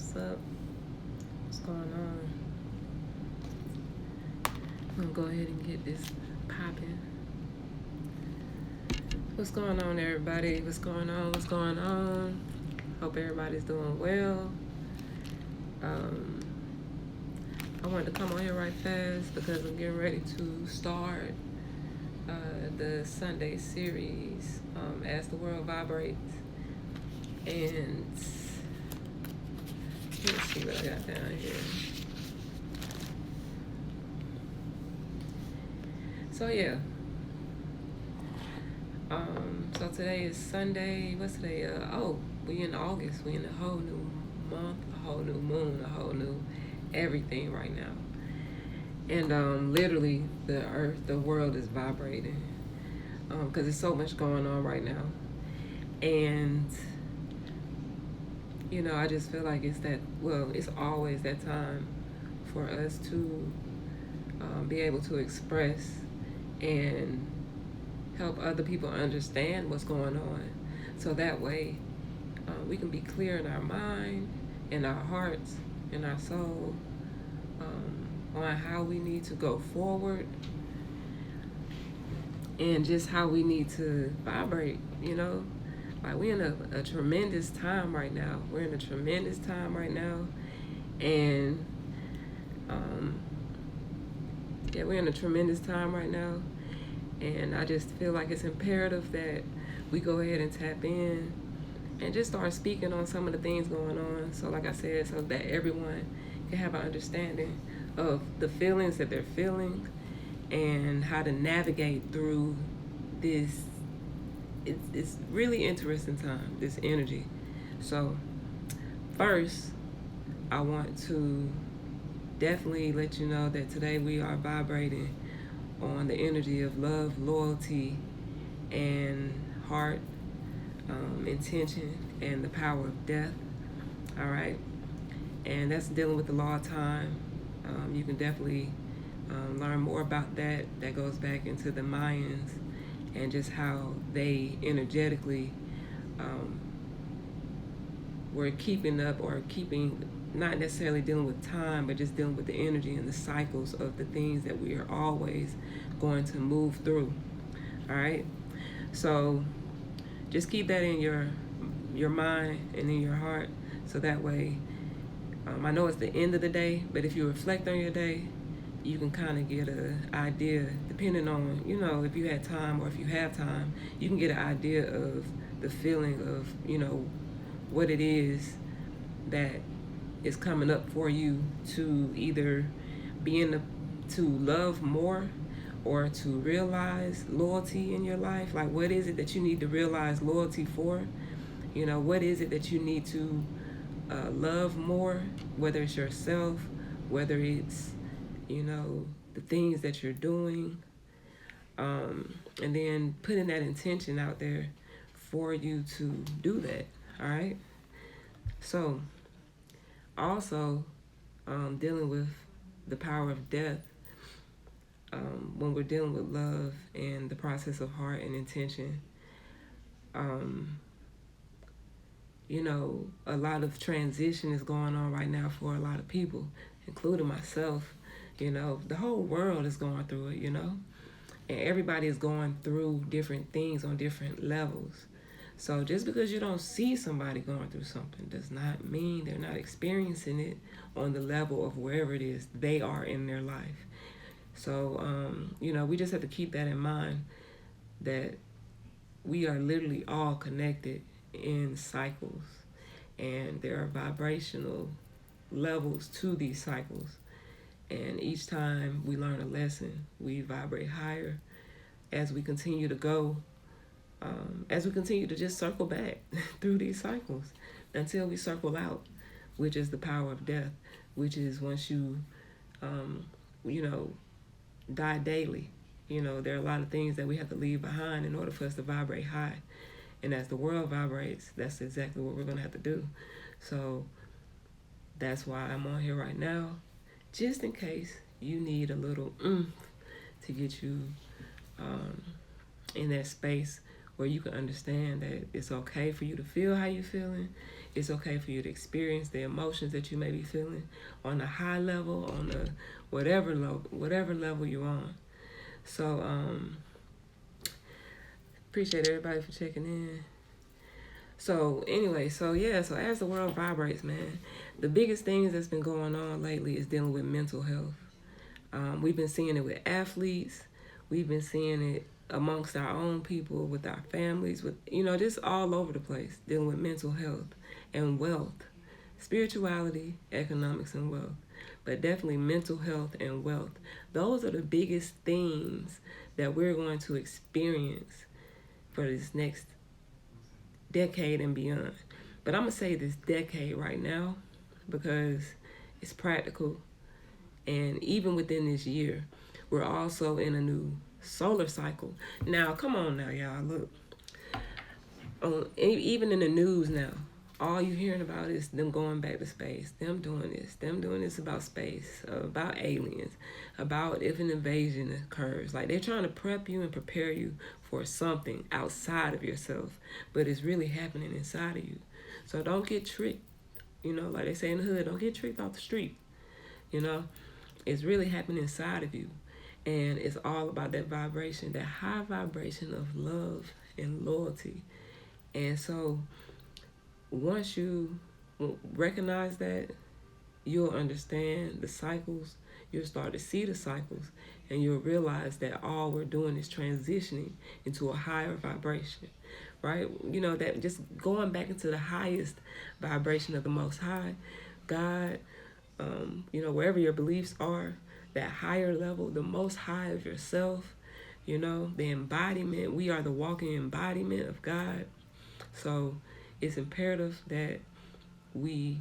What's up? What's going on? I'm gonna go ahead and get this popping. What's going on, everybody? What's going on? What's going on? Hope everybody's doing well. Um, I wanted to come on here right fast because I'm getting ready to start the Sunday series, As the World Vibrates. And let's see what I got down here. So yeah. So today is Sunday. What's today? We in August. We in a whole new month, a whole new moon, a whole new everything right now. And literally, the earth, the world is vibrating. Because there's so much going on right now. And I just feel like it's always that time for us to be able to express and help other people understand what's going on. So that way, we can be clear in our mind, in our hearts, in our soul, on how we need to go forward and just how we need to vibrate, Like, we're in a tremendous time right now. We're in a tremendous time right now. And, we're in a tremendous time right now. And I just feel like it's imperative that we go ahead and tap in and just start speaking on some of the things going on. So like I said, so that everyone can have an understanding of the feelings that they're feeling and how to navigate through this. It's really interesting time, this energy. So first, I want to definitely let you know that today we are vibrating on the energy of love, loyalty, and heart, intention, and the power of death. All right, and that's dealing with the law of time. You can definitely learn more about that. That goes back into the Mayans and just how they energetically were keeping up or keeping, not necessarily dealing with time, but just dealing with the energy and the cycles of the things that we are always going to move through. All right, so just keep that in your mind and in your heart, so that way, I know it's the end of the day, but if you reflect on your day, you can kind of get an idea, depending on, if you had time or if you have time, you can get an idea of the feeling of, what it is that is coming up for you to either to love more or to realize loyalty in your life. Like, what is it that you need to realize loyalty for? What is it that you need to love more, whether it's yourself, whether it's, the things that you're doing, and then putting that intention out there for you to do that. All right. So also, dealing with the power of death, when we're dealing with love and the process of heart and intention, a lot of transition is going on right now for a lot of people, including myself. The whole world is going through it, and everybody is going through different things on different levels. So just because you don't see somebody going through something does not mean they're not experiencing it on the level of wherever it is they are in their life. So, we just have to keep that in mind, that we are literally all connected in cycles, and there are vibrational levels to these cycles. And each time we learn a lesson, we vibrate higher as we continue to go, as we continue to just circle back through these cycles until we circle out, which is the power of death, which is once you, die daily. There are a lot of things that we have to leave behind in order for us to vibrate high. And as the world vibrates, that's exactly what we're going to have to do. So that's why I'm on here right now, just in case you need a little to get you in that space where you can understand that it's okay for you to feel how you're feeling. It's okay for you to experience the emotions that you may be feeling on a high level, on a whatever level you're on. So appreciate everybody for checking in. So anyway, so as the world vibrates, man, the biggest things that's been going on lately is dealing with mental health. We've been seeing it with athletes. We've been seeing it amongst our own people, with our families, with, just all over the place, dealing with mental health and wealth, spirituality, economics, and wealth. But definitely mental health and wealth. Those are the biggest themes that we're going to experience for this next decade and beyond. But I'm going to say this decade right now because it's practical. And even within this year, we're also in a new solar cycle. Now, come on now, y'all. Look, even in the news now, all you're hearing about is them going back to space, them doing this about space, about aliens, about if an invasion occurs. Like, they're trying to prep you and prepare you for something outside of yourself, but it's really happening inside of you. So don't get tricked. Like they say in the hood, don't get tricked off the street. It's really happening inside of you. And it's all about that vibration, that high vibration of love and loyalty. And so once you recognize that, you'll understand the cycles. You'll start to see the cycles. And you'll realize that all we're doing is transitioning into a higher vibration, right? That just going back into the highest vibration of the Most High, God, wherever your beliefs are, that higher level, the most high of yourself, the embodiment. We are the walking embodiment of God. So it's imperative that we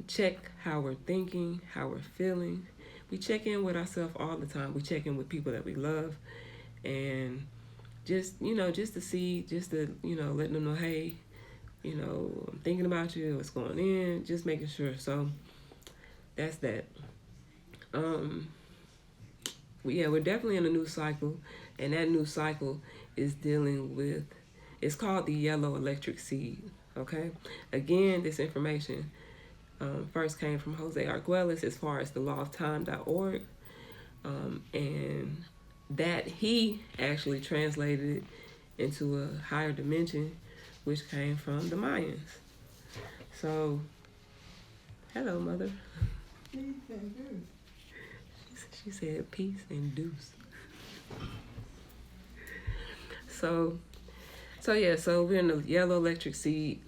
check how we're thinking, how we're feeling. We check in with ourselves all the time. We check in with people that we love, and just to see, let them know, hey, I'm thinking about you, what's going in, just making sure. So that's that. We're definitely in a new cycle, and that new cycle is dealing with, it's called the yellow electric seed, okay? Again, this information first came from Jose Arguelles as far as the lawoftime.org, and that he actually translated it into a higher dimension, which came from the Mayans. So, hello, mother. She said peace and deuce. So we're in the yellow electric seed,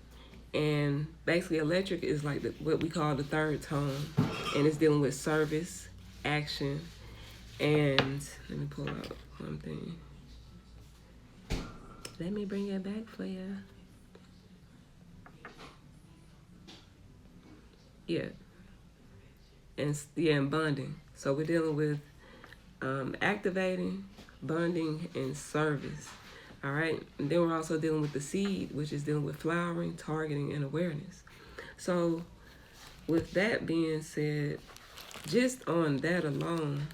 and basically electric is like what we call the third tone, and it's dealing with service, action, and let me pull out one thing. Let me bring it back for you. Yeah. And bonding. So we're dealing with activating, bonding, and service. All right. And then we're also dealing with the seed, which is dealing with flowering, targeting, and awareness. So with that being said, just on that alone,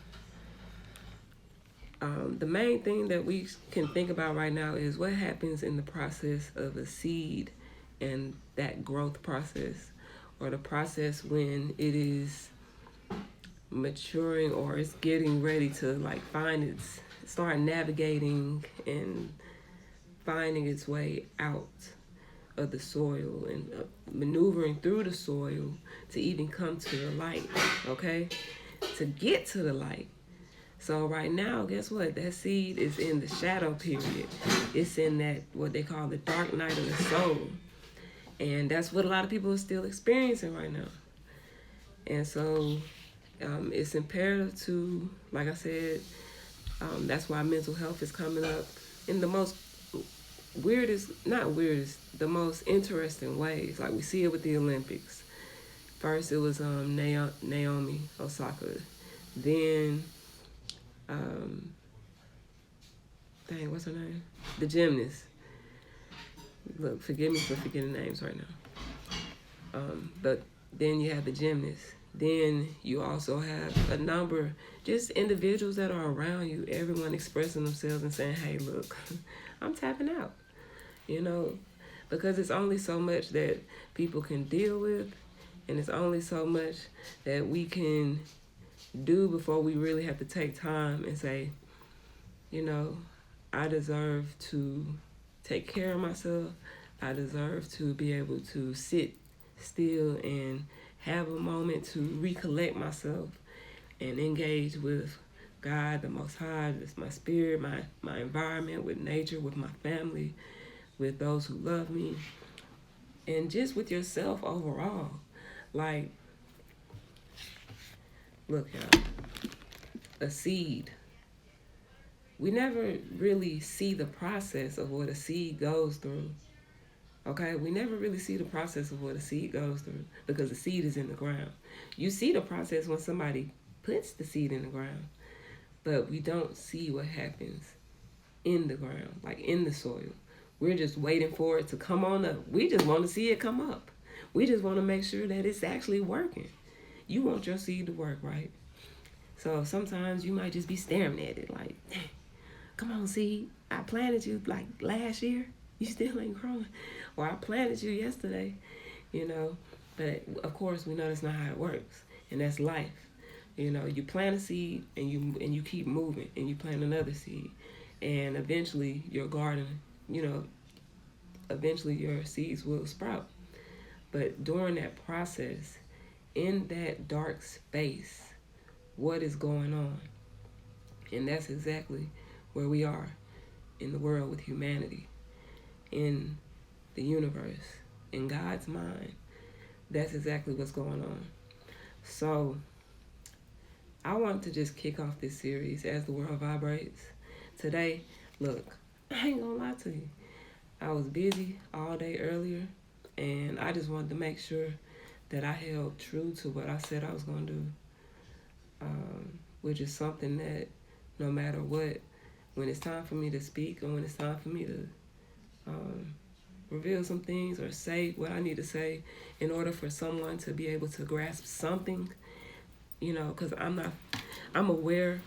the main thing that we can think about right now is what happens in the process of a seed and that growth process, or the process when it is maturing or it's getting ready to start navigating and finding its way out of the soil and maneuvering through the soil to even come to the light, okay? To get to the light. So right now, guess what? That seed is in the shadow period. It's in that, what they call the dark night of the soul. And that's what a lot of people are still experiencing right now. And so it's imperative to, like I said, that's why mental health is coming up in the most the most interesting ways. Like we see it with the Olympics. First it was Naomi Osaka. Then, what's her name? The gymnast. Look, forgive me for forgetting names right now. But then you have the gymnast. Then you also have a number, just individuals that are around you, everyone expressing themselves and saying, hey, look, I'm tapping out, because it's only so much that people can deal with, and it's only so much that we can do before we really have to take time and say, you know, I deserve to take care of myself. I deserve to be able to sit still and have a moment to recollect myself and engage with God, the Most High, just my spirit, my environment, with nature, with my family, with those who love me, and just with yourself overall. Like, look, y'all, a seed. We never really see the process of what a seed goes through. Okay, we never really see the process of what a seed goes through because the seed is in the ground. You see the process when somebody puts the seed in the ground, but we don't see what happens in the ground, like in the soil. We're just waiting for it to come on up. We just want to see it come up. We just want to make sure that it's actually working. You want your seed to work, right? So sometimes you might just be staring at it like, come on, seed. I planted you like last year. You still ain't growing. Or I planted you yesterday, you know. But of course we know that's not how it works. And that's life. You know, you plant a seed and you keep moving and you plant another seed. And eventually your garden, you know, eventually your seeds will sprout. But during that process, in that dark space, what is going on? And that's exactly where we are in the world with humanity, in the universe, in God's mind. That's exactly what's going on. So I want to just kick off this series as the world vibrates. Today, look, I ain't gonna lie to you. I was busy all day earlier, and I just wanted to make sure that I held true to what I said I was gonna do, which is something that no matter what, when it's time for me to speak or when it's time for me to reveal some things or say what I need to say in order for someone to be able to grasp something, you know, because I'm aware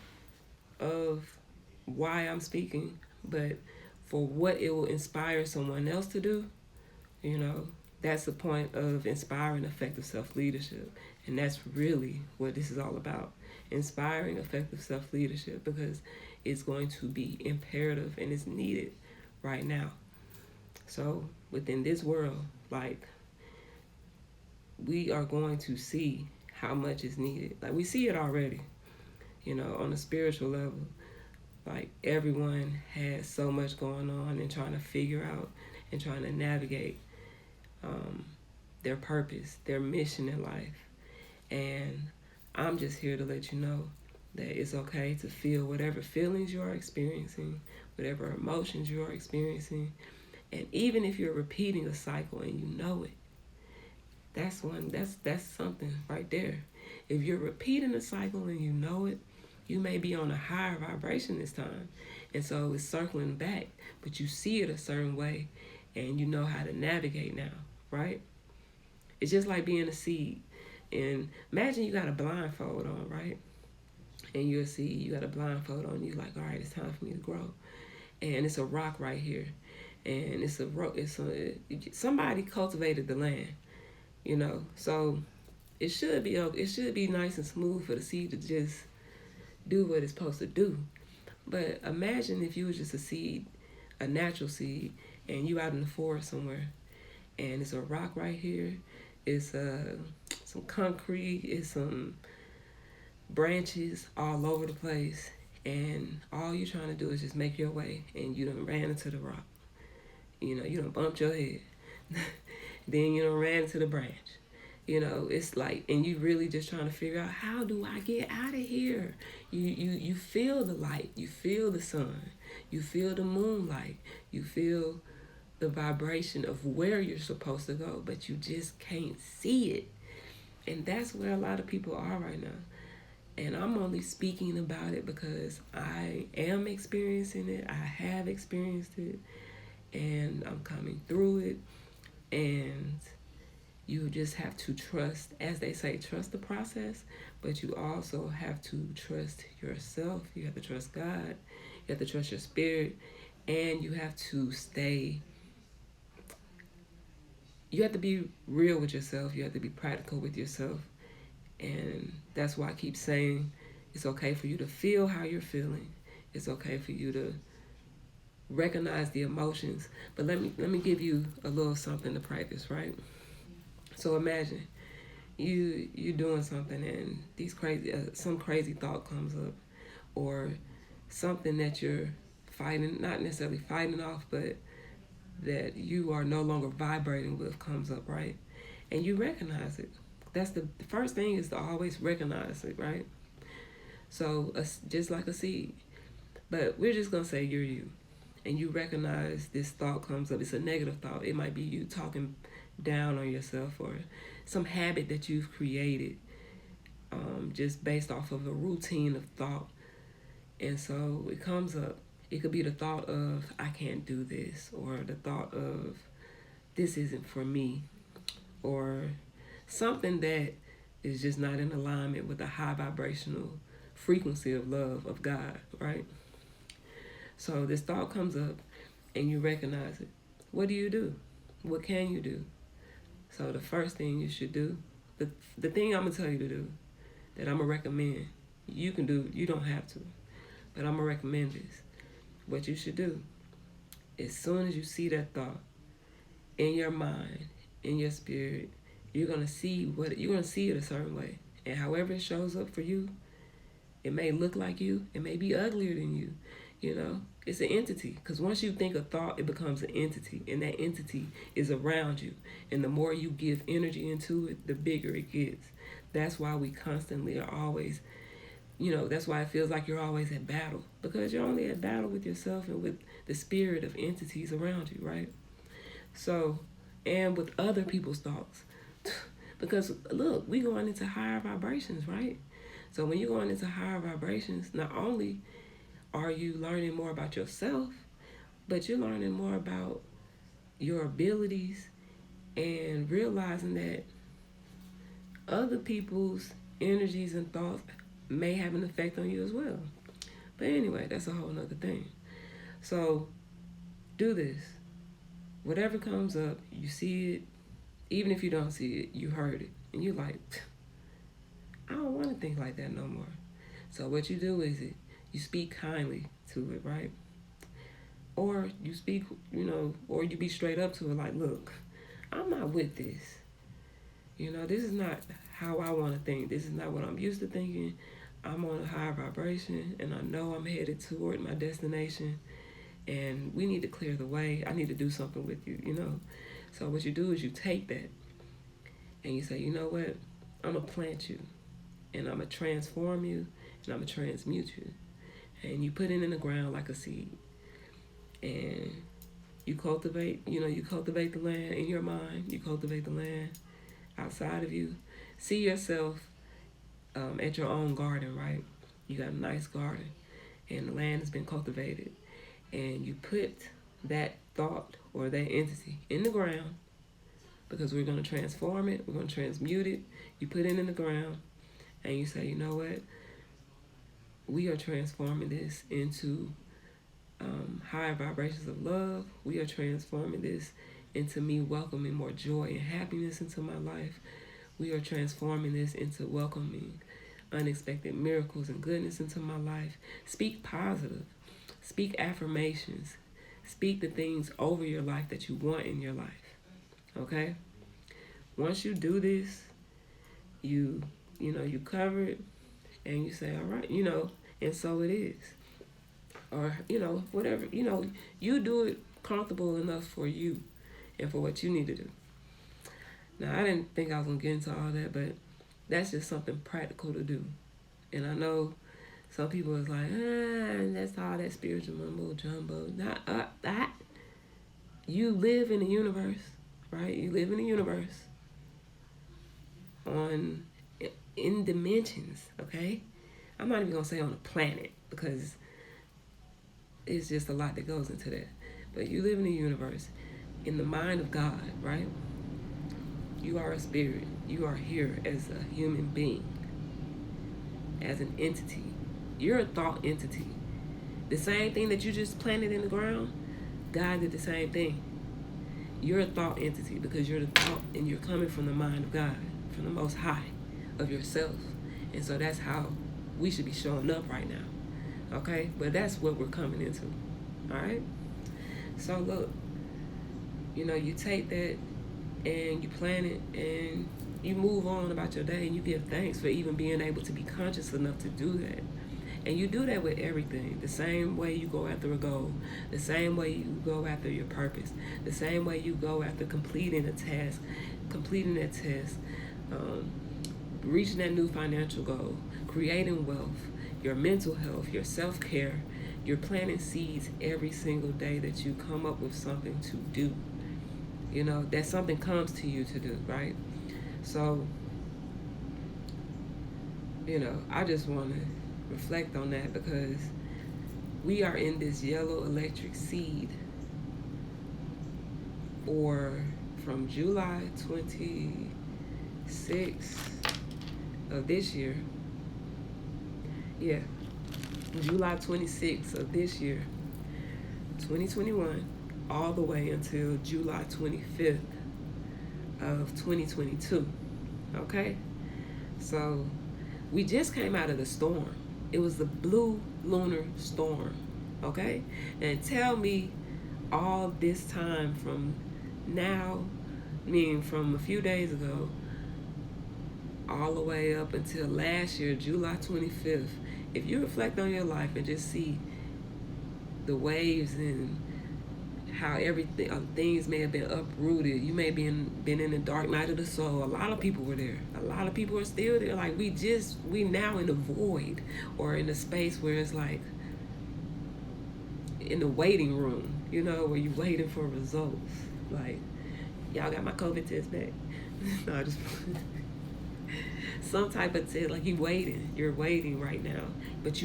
of why I'm speaking, but for what it will inspire someone else to do, you know, that's the point of inspiring effective self-leadership. And that's really what this is all about, inspiring effective self-leadership, because it's going to be imperative and it's needed right now. So within this world, like, we are going to see how much is needed. Like, we see it already, you know, on a spiritual level. Like, everyone has so much going on and trying to figure out and trying to navigate their purpose, their mission in life. And I'm just here to let you know that it's okay to feel whatever feelings you are experiencing, whatever emotions you are experiencing. And even if you're repeating a cycle and you know it, that's something right there. If you're repeating a cycle and you know it, you may be on a higher vibration this time. And so it's circling back, but you see it a certain way and you know how to navigate now, right? It's just like being a seed. And imagine you got a blindfold on, right? And you're a seed, you got a blindfold on, you like, all right, it's time for me to grow. And it's a rock right here. And somebody cultivated the land, you know. So it should be nice and smooth for the seed to just do what it's supposed to do. But imagine if you was just a seed, a natural seed, and you out in the forest somewhere, and it's a rock right here, it's some concrete, it's some branches all over the place, and all you're trying to do is just make your way, and you done ran into the rock. You know, you done bumped your head. Then you done ran into the branch. You know, it's like, and you really just trying to figure out, how do I get out of here? You feel the light, you feel the sun, you feel the moonlight, you feel the vibration of where you're supposed to go, but you just can't see it. And that's where a lot of people are right now. And I'm only speaking about it because I am experiencing it, I have experienced it, and I'm coming through it. And you just have to trust, as they say, trust the process, but you also have to trust yourself. You have to trust God. You have to trust your spirit. And you have to stay you have to be real with yourself. You have to be practical with yourself. And that's why I keep saying it's okay for you to feel how you're feeling. It's okay for you to recognize the emotions. But let me give you a little something to practice, right? So imagine you doing something and these crazy some crazy thought comes up, or something that you're fighting, not necessarily fighting off, but that you are no longer vibrating with comes up, right? And you recognize it. That's the first thing, is to always recognize it, right? So just like a seed. But we're just gonna say you're you, and you recognize this thought comes up. It's a negative thought. It might be you talking down on yourself, or some habit that you've created, just based off of a routine of thought. And so it comes up. It could be the thought of, I can't do this, or the thought of, this isn't for me, or something that is just not in alignment with the high vibrational frequency of love of God, right? So this thought comes up and you recognize it. What do you do? What can you do? So the first thing you should do, the thing I'm going to tell you to do, that I'm going to recommend, you can do, you don't have to, but I'm going to recommend this. What you should do, as soon as you see that thought in your mind, in your spirit, you're going to see it a certain way. And however it shows up for you, it may look like you, it may be uglier than you, you know? It's an entity, because once you think a thought, it becomes an entity, and that entity is around you. And the more you give energy into it, the bigger it gets. That's why we constantly are always, that's why it feels like you're always at battle, because you're only at battle with yourself and with the spirit of entities around you, right? So, and with other people's thoughts. Because look, we going into higher vibrations, right? So when you're going into higher vibrations, not only are you learning more about yourself, but you're learning more about your abilities, and realizing that other people's energies and thoughts may have an effect on you as well. But anyway, that's a whole nother thing. So do this. Whatever comes up, you see it. Even if you don't see it, you heard it. And you're like, I don't want to think like that no more. So what you do is you speak kindly to it, right? Or you speak, or you be straight up to it like, look, I'm not with this. This is not how I want to think. This is not what I'm used to thinking. I'm on a higher vibration, and I know I'm headed toward my destination, and we need to clear the way. I need to do something with you, So what you do is you take that, and you say, you know what? I'm going to plant you, and I'm going to transform you, and I'm going to transmute you. And you put it in the ground like a seed. And you cultivate the land in your mind. You cultivate the land outside of you. See yourself at your own garden, right? You got a nice garden, and the land has been cultivated. And you put that thought or that entity in the ground, because we're going to transform it. We're going to transmute it. You put it in the ground, and you say, you know what? We are transforming this into higher vibrations of love. We are transforming this into me welcoming more joy and happiness into my life. We are transforming this into welcoming unexpected miracles and goodness into my life. Speak positive. Speak affirmations. Speak the things over your life that you want in your life. Okay? Once you do this, you cover it, and you say, all right, and so it is. Or, whatever, you do it comfortable enough for you and for what you need to do. Now, I didn't think I was going to get into all that, but that's just something practical to do. And I know some people is like, that's all that spiritual mumbo jumbo. Not that. You live in the universe, right? You live in the universe in dimensions, okay? I'm not even going to say on a planet, because it's just a lot that goes into that. But you live in the universe, in the mind of God, right? You are a spirit. You are here as a human being, as an entity. You're a thought entity. The same thing that you just planted in the ground, God did the same thing. You're a thought entity because you're the thought and you're coming from the mind of God, from the Most High of yourself. And so that's how we should be showing up right now. Okay? But that's what we're coming into. All right? So look, you take that and you plan it and you move on about your day and you give thanks for even being able to be conscious enough to do that. And you do that with everything. The same way you go after a goal, the same way you go after your purpose, the same way you go after completing a task, completing that test, reaching that new financial goal, creating wealth, your mental health, your self-care. You're planting seeds every single day that you come up with something to do. That something comes to you to do, right? So, I just want to reflect on that because we are in this yellow electric seed from July 26th of this year. Yeah, July 26th of this year, 2021, all the way until July 25th of 2022. Okay? So we just came out of the storm. It was the blue lunar storm. Okay? And tell me all this time from now, from a few days ago, all the way up until last year, July 25th, if you reflect on your life and just see the waves and how everything, things may have been uprooted. You may have been in the dark night of the soul. A lot of people were there. A lot of people are still there. Like we now in the void or in a space where it's like in the waiting room, where you're waiting for results. Like, y'all got my COVID test back. No, just some type of test. Like you're waiting right now, but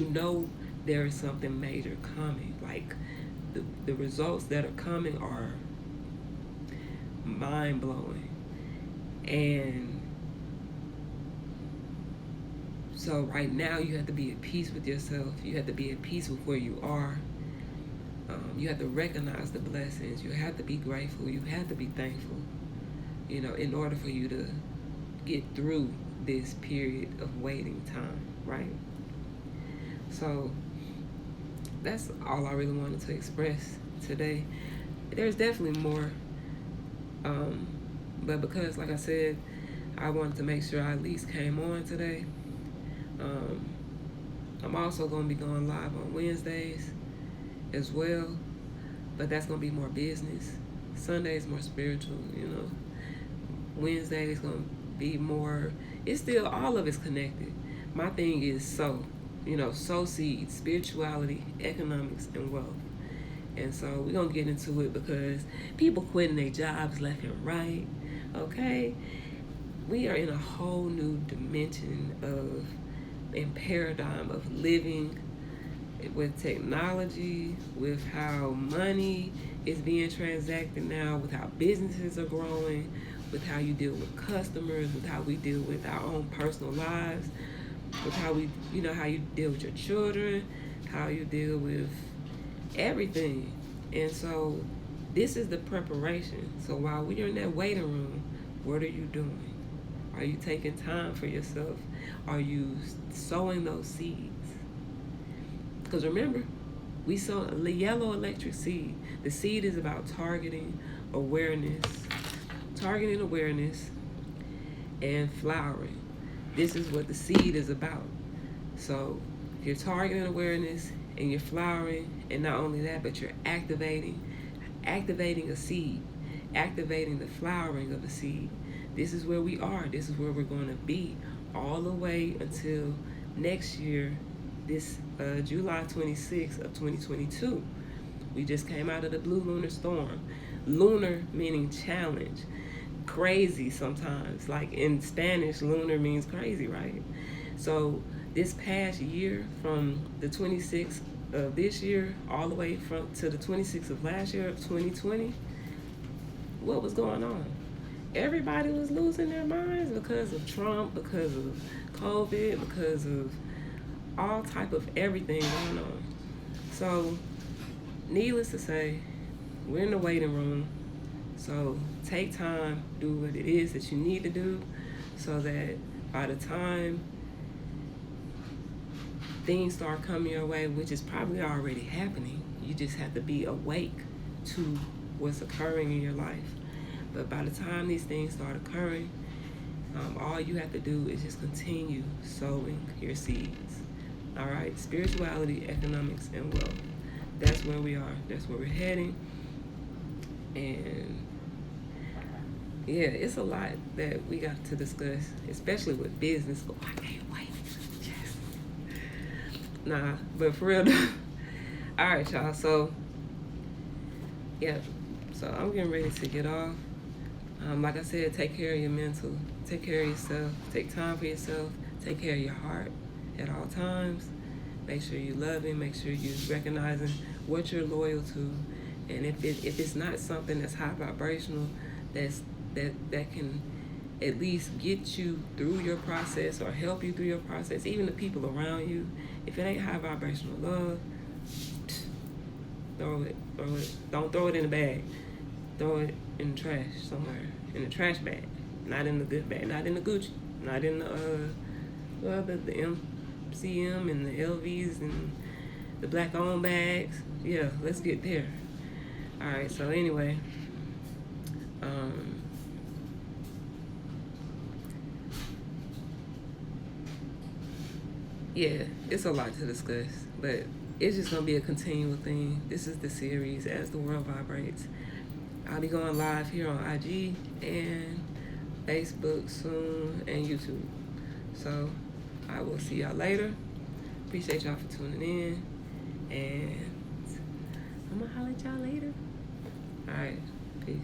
there is something major coming. Like the results that are coming are mind-blowing. And so right now you have to be at peace with yourself. You have to be at peace with where you are. You have to recognize the blessings. You have to be grateful. You have to be thankful, in order for you to get through this period of waiting time, right? So that's all I really wanted to express today. There's definitely more, but because, like I said, I wanted to make sure I at least came on today. I'm also going to be going live on Wednesdays as well, but that's going to be more business. Sunday's more spiritual, Wednesday's going to be more, it's still, all of it's connected. My thing is sow seeds, spirituality, economics, and wealth. And so we're going to get into it because people quitting their jobs left and right, okay? We are in a whole new dimension and paradigm of living with technology, with how money is being transacted now, with how businesses are growing, with how you deal with customers, with how we deal with our own personal lives, with how how you deal with your children, how you deal with everything. And so this is the preparation. So while we're in that waiting room, what are you doing? Are you taking time for yourself? Are you sowing those seeds? Because remember, we sow a yellow electric seed. The seed is about targeting awareness and flowering. This is what the seed is about. So if you're targeting awareness and you're flowering, and not only that, but you're activating a seed, activating the flowering of the seed. This is where we are. This is where we're going to be all the way until next year, this July 26th of 2022. We just came out of the blue lunar storm. Lunar meaning challenge. Crazy sometimes. Like in Spanish, lunar means crazy, right? So this past year, from the 26th of this year all the way to the 26th of last year of 2020, what was going on? Everybody was losing their minds because of Trump, because of COVID, because of all type of everything going on. So needless to say, we're in the waiting room. So take time, do what it is that you need to do, so that by the time things start coming your way, which is probably already happening, you just have to be awake to what's occurring in your life. But by the time these things start occurring, all you have to do is just continue sowing your seeds. All right, spirituality, economics, and wealth. That's where we are. That's where we're heading. And yeah, it's a lot that we got to discuss, especially with business. Oh, I can't wait. Yes. Nah, but for real though. All right, y'all. So yeah, so I'm getting ready to get off. Like I said, take care of your mental. Take care of yourself. Take time for yourself. Take care of your heart at all times. Make sure you love it. Make sure you recognizing what you're loyal to. And if it's not something that's high vibrational, that can at least get you through your process or help you through your process, even the people around you, if it ain't high vibrational love, throw it. Don't throw it in the bag. Throw it in the trash somewhere. In the trash bag. Not in the good bag. Not in the Gucci. Not in the MCM and the LVs and the black owned bags. Yeah, let's get there. Alright, so anyway. Yeah, it's a lot to discuss, but it's just gonna be a continual thing. This is the series As the World Vibrates. I'll be going live here on IG and Facebook soon and YouTube. So I will see y'all later. Appreciate y'all for tuning in, and I'm gonna holler at y'all later. All right, peace.